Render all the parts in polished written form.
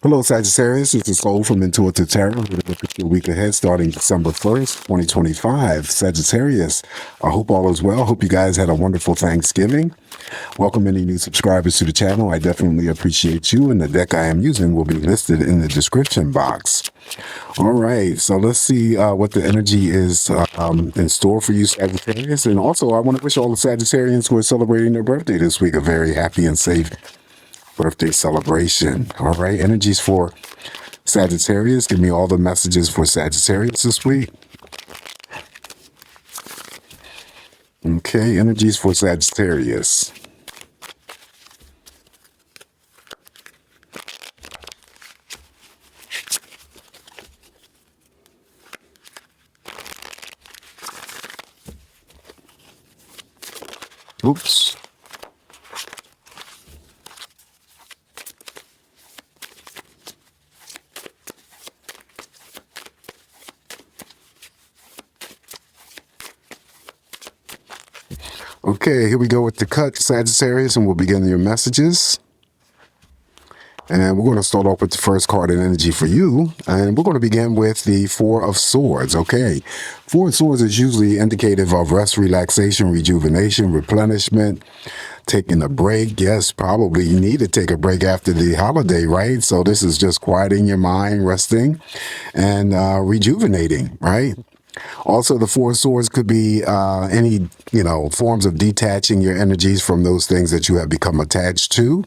Hello, Sagittarius. This is Cole from Intuitive Tarot. We're going to look at your week ahead starting December 1st, 2025. Sagittarius, I hope all is well. Hope you guys had a wonderful Thanksgiving. Welcome any new subscribers to the channel. I definitely appreciate you, and the deck I am using will be listed in the description box. All right, so let's see what the energy is in store for you, Sagittarius. And also, I want to wish all the Sagittarians who are celebrating their birthday this week a very happy and safe birthday celebration. All right, energies for Sagittarius. Give me all the messages for Sagittarius this week. Okay, energies for Sagittarius. Oops. Okay, here we go with the cut, Sagittarius, and we'll begin your messages. And we're going to start off with the first card in energy for you. And we're going to begin with the Four of Swords. Okay, Four of Swords is usually indicative of rest, relaxation, rejuvenation, replenishment, taking a break. Yes, probably you need to take a break after the holiday, right? So this is just quieting your mind, resting, and rejuvenating, right? Also, the Four of Swords could be any, forms of detaching your energies from those things that you have become attached to.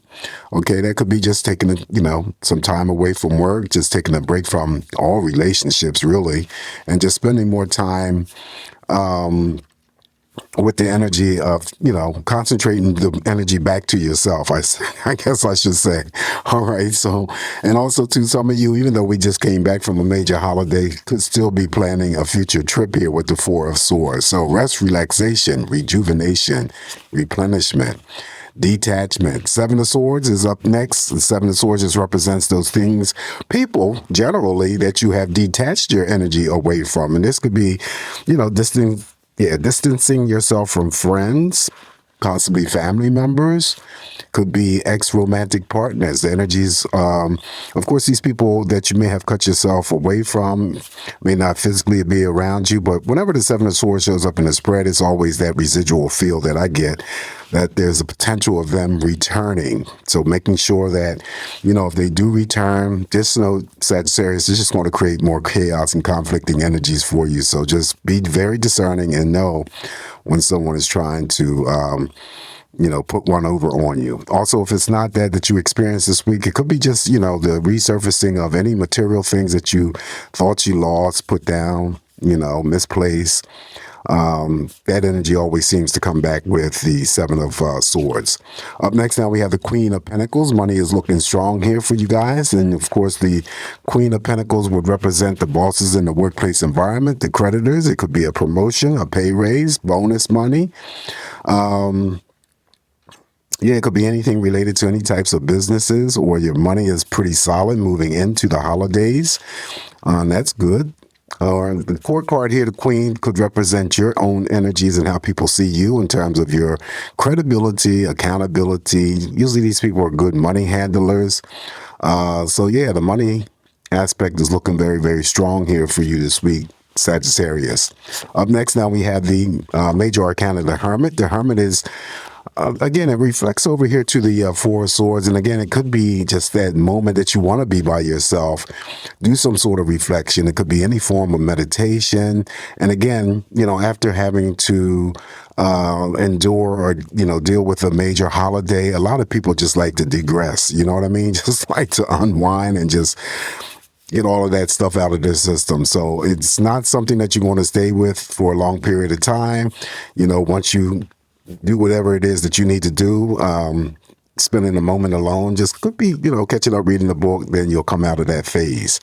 Okay, that could be just taking, some time away from work, just taking a break from all relationships, really, and just spending more time with the energy of, concentrating the energy back to yourself, I guess I should say. All right. So, and also to some of you, even though we just came back from a major holiday, could still be planning a future trip here with the Four of Swords. So rest, relaxation, rejuvenation, replenishment, detachment. Seven of Swords is up next. The Seven of Swords just represents those things, people generally, that you have detached your energy away from. And this could be, distancing yourself from friends, possibly family members, could be ex-romantic partners. The energies, of course, these people that you may have cut yourself away from may not physically be around you, but whenever the Seven of Swords shows up in the spread, it's always that residual feel that I get, that there's a potential of them returning. So making sure that, if they do return, just know, Sagittarius, is just going to create more chaos and conflicting energies for you. So just be very discerning and know when someone is trying to, put one over on you. Also, if it's not that you experience this week, it could be just, the resurfacing of any material things that you thought you lost, put down, misplaced. That energy always seems to come back with the Seven of Swords. Up next, now we have the Queen of Pentacles. Money is looking strong here for you guys. And of course, the Queen of Pentacles would represent the bosses in the workplace environment, the creditors. It could be a promotion, a pay raise, bonus money. It could be anything related to any types of businesses, or your money is pretty solid moving into the holidays. That's good. Or the court card here, the Queen, could represent your own energies and how people see you in terms of your credibility, accountability. Usually these people are good money handlers. The money aspect is looking very, very strong here for you this week, Sagittarius. Up next, now we have the major arcana, the Hermit. The Hermit is, again, it reflects over here to the Four of Swords. And again, it could be just that moment that you want to be by yourself. Do some sort of reflection. It could be any form of meditation. And again, after having to endure or, deal with a major holiday, a lot of people just like to digress. You know what I mean? Just like to unwind and just get all of that stuff out of their system. So it's not something that you want to stay with for a long period of time. Once you do whatever it is that you need to do, spending a moment alone just could be, catching up, reading the book, then you'll come out of that phase.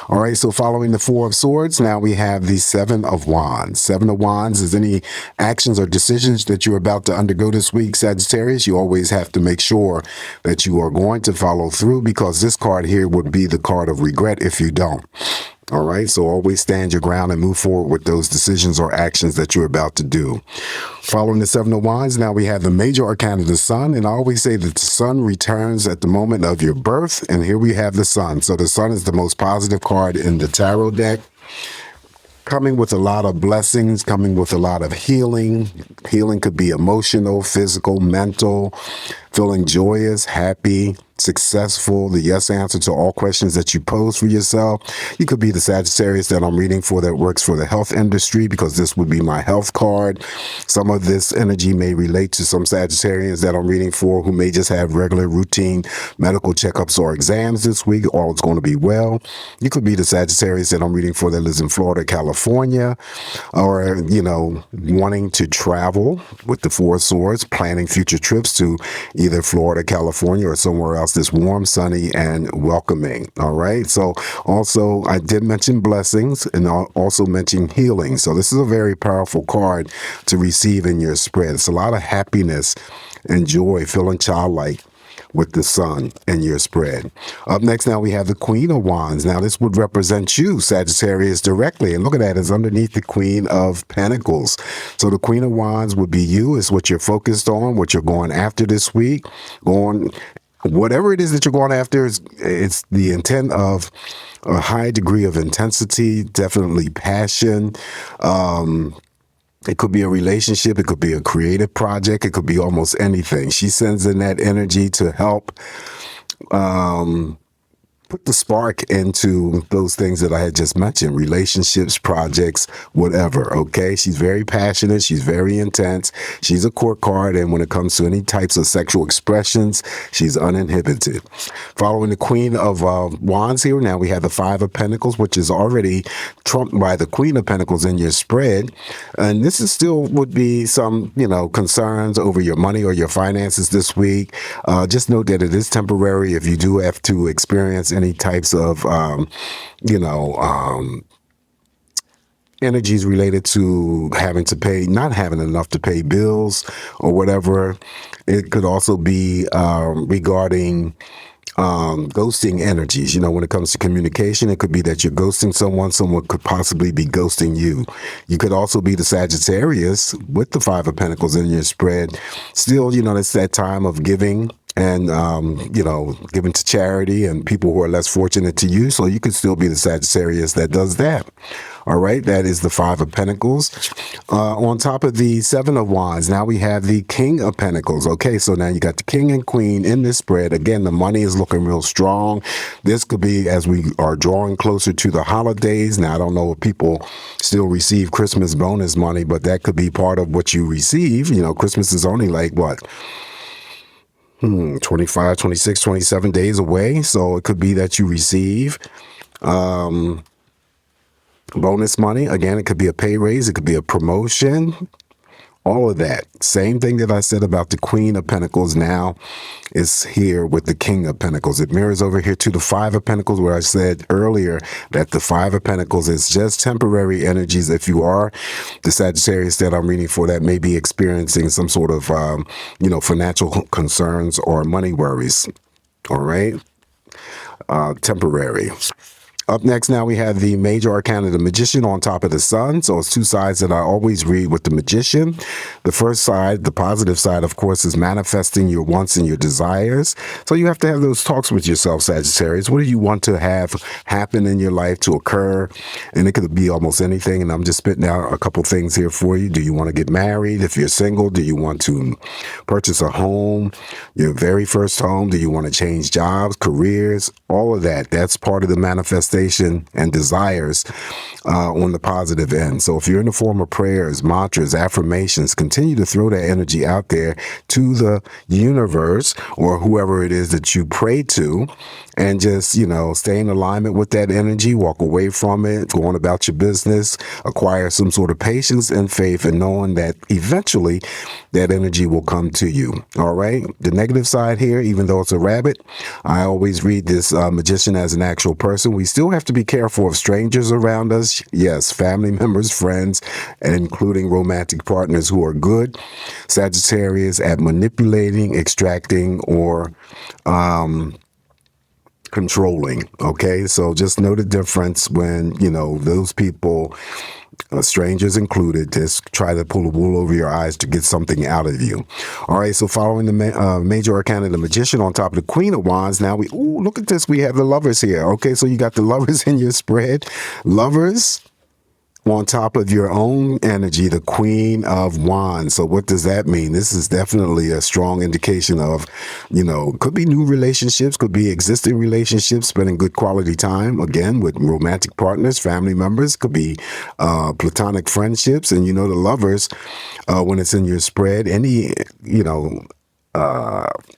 All right, so following the Four of Swords, now we have the Seven of Wands. Seven of Wands is any actions or decisions that you're about to undergo this week, Sagittarius. You always have to make sure that you are going to follow through, because this card here would be the card of regret if you don't. All right. So always stand your ground and move forward with those decisions or actions that you're about to do. Following the Seven of Wands, now we have the major arcana, the Sun. And I always say that the Sun returns at the moment of your birth. And here we have the Sun. So the Sun is the most positive card in the tarot deck, coming with a lot of blessings, coming with a lot of healing. Healing could be emotional, physical, mental, feeling joyous, happy, successful, the yes answer to all questions that you pose for yourself. You could be the Sagittarius that I'm reading for that works for the health industry, because this would be my health card. Some of this energy may relate to some Sagittarians that I'm reading for who may just have regular routine medical checkups or exams this week. All is going to be well. You could be the Sagittarius that I'm reading for that lives in Florida, California, or, wanting to travel with the Four of Swords, planning future trips to either Florida, California, or somewhere else that's warm, sunny, and welcoming. All right. So also, I did mention blessings and I also mentioned healing. So this is a very powerful card to receive in your spread. It's a lot of happiness and joy, feeling childlike with the Sun in your spread. Up next, now we have the Queen of Wands. Now, this would represent you, Sagittarius, directly. And look at that, it's underneath the Queen of Pentacles. So the Queen of Wands would be you. It's what you're focused on, what you're going after this week. Whatever it is that you're going after, it's the intent of a high degree of intensity, definitely passion. It could be a relationship. It could be a creative project. It could be almost anything. She sends in that energy to help put the spark into those things that I had just mentioned, relationships, projects, whatever. Okay. She's very passionate. She's very intense. She's a court card. And when it comes to any types of sexual expressions, she's uninhibited. Following the Queen of Wands here, now we have the Five of Pentacles, which is already trumped by the Queen of Pentacles in your spread. And this is still would be some, concerns over your money or your finances this week. Just note that it is temporary. If you do have to experience any types of, energies related to having to pay, not having enough to pay bills or whatever. It could also be regarding ghosting energies. When it comes to communication, it could be that you're ghosting someone could possibly be ghosting you. You could also be the Sagittarius with the Five of Pentacles in your spread. Still, it's that time of giving and, giving to charity and people who are less fortunate to you. So you could still be the Sagittarius that does that. All right. That is the Five of Pentacles. On top of the Seven of Wands, now we have the King of Pentacles. Okay. So now you got the King and Queen in this spread. Again, the money is looking real strong. This could be as we are drawing closer to the holidays. Now, I don't know if people still receive Christmas bonus money, but that could be part of what you receive. Christmas is only like what? 25, 26, 27 days away. So it could be that you receive bonus money. Again, it could be a pay raise. It could be a promotion. All of that. Same thing that I said about the Queen of Pentacles now is here with the King of Pentacles. It mirrors over here to the Five of Pentacles, where I said earlier that the Five of Pentacles is just temporary energies. If you are the Sagittarius that I'm reading for that may be experiencing some sort of, financial concerns or money worries. All right. Temporary. Up next, now we have the major arcana, the Magician, on top of the Sun. So it's two sides that I always read with the Magician. The first side, the positive side, of course, is manifesting your wants and your desires. So you have to have those talks with yourself, Sagittarius. What do you want to have happen in your life, to occur? And it could be almost anything. And I'm just spitting out a couple things here for you. Do you want to get married? If you're single, do you want to purchase a home, your very first home? Do you want to change jobs, careers? All of that. That's part of the manifestation and desires on the positive end. So if you're in the form of prayers, mantras, affirmations, continue to throw that energy out there to the universe or whoever it is that you pray to, and just, stay in alignment with that energy, walk away from it, go on about your business, acquire some sort of patience and faith, and knowing that eventually that energy will come to you. All right. The negative side here, even though it's a rabbit, I always read this Magician as an actual person. We still have to be careful of strangers around us. Yes, family members, friends, and including romantic partners who are good Sagittarius at manipulating, extracting, or controlling. Okay, so just know the difference when, those people, strangers included, just try to pull the wool over your eyes to get something out of you. All right, so following the major arcana, the Magician on top of the Queen of Wands, now look at this, we have the Lovers here. Okay, so you got the Lovers in your spread. Lovers on top of your own energy, the Queen of Wands. So what does that mean? This is definitely a strong indication of, could be new relationships, could be existing relationships, spending good quality time, again, with romantic partners, family members, could be platonic friendships. And, the Lovers, when it's in your spread, any,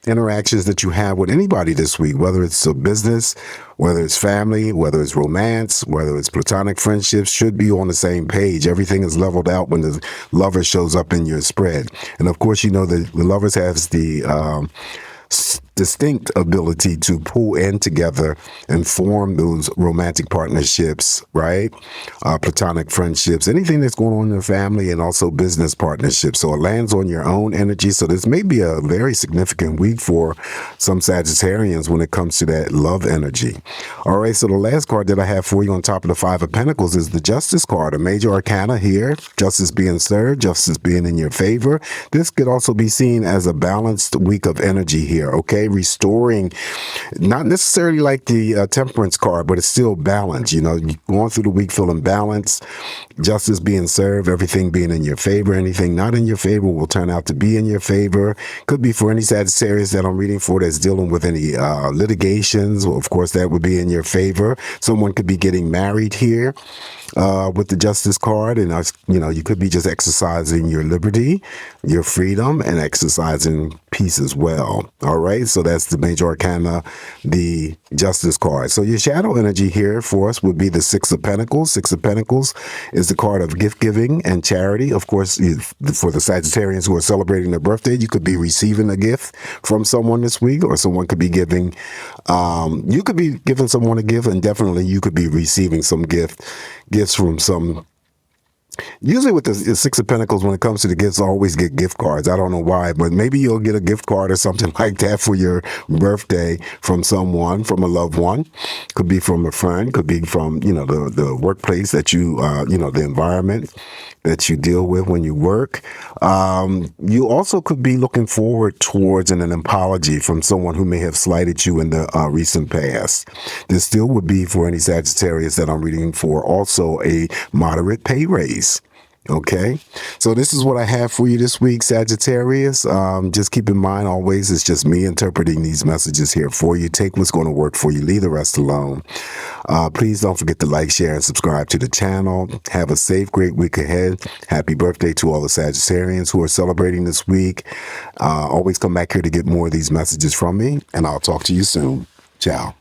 interactions that you have with anybody this week, whether it's a business, whether it's family, whether it's romance, whether it's platonic friendships, should be on the same page. Everything is leveled out when the Lover shows up in your spread. And of course, the Lovers has the distinct ability to pull in together and form those romantic partnerships, right? Platonic friendships, anything that's going on in the family, and also business partnerships. So it lands on your own energy. So this may be a very significant week for some Sagittarians when it comes to that love energy. All right, so the last card that I have for you on top of the Five of Pentacles is the Justice card, a major arcana here. Justice being served, justice being in your favor. This could also be seen as a balanced week of energy here, okay? Restoring, not necessarily like the Temperance card, but it's still balanced. You're going through the week feeling balanced, justice being served, everything being in your favor. Anything not in your favor will turn out to be in your favor. Could be for any Sagittarius that I'm reading for that's dealing with any litigations. Well, of course, that would be in your favor. Someone could be getting married here with the Justice card, and you could be just exercising your liberty, your freedom, and exercising peace as well. All right, so that's the major arcana, the Justice card. So your shadow energy here for us would be the Six of Pentacles. Six of Pentacles is the card of gift giving and charity. Of course, for the Sagittarians who are celebrating their birthday, you could be receiving a gift from someone this week, or someone could be giving. You could be giving someone a gift, and definitely you could be receiving some gifts from some. Usually with the Six of Pentacles, when it comes to the gifts, I always get gift cards. I don't know why, but maybe you'll get a gift card or something like that for your birthday from someone, from a loved one. Could be from a friend, could be from, the workplace that you, the environment that you deal with when you work. You also could be looking forward towards an apology from someone who may have slighted you in the recent past. This still would be, for any Sagittarius that I'm reading for, also a moderate pay raise. Okay, so this is what I have for you this week, Sagittarius. Just keep in mind, always, it's just me interpreting these messages here for you. Take what's going to work for you. Leave the rest alone. Please don't forget to like, share, and subscribe to the channel. Have a safe, great week ahead. Happy birthday to all the Sagittarians who are celebrating this week. Always come back here to get more of these messages from me, and I'll talk to you soon. Ciao.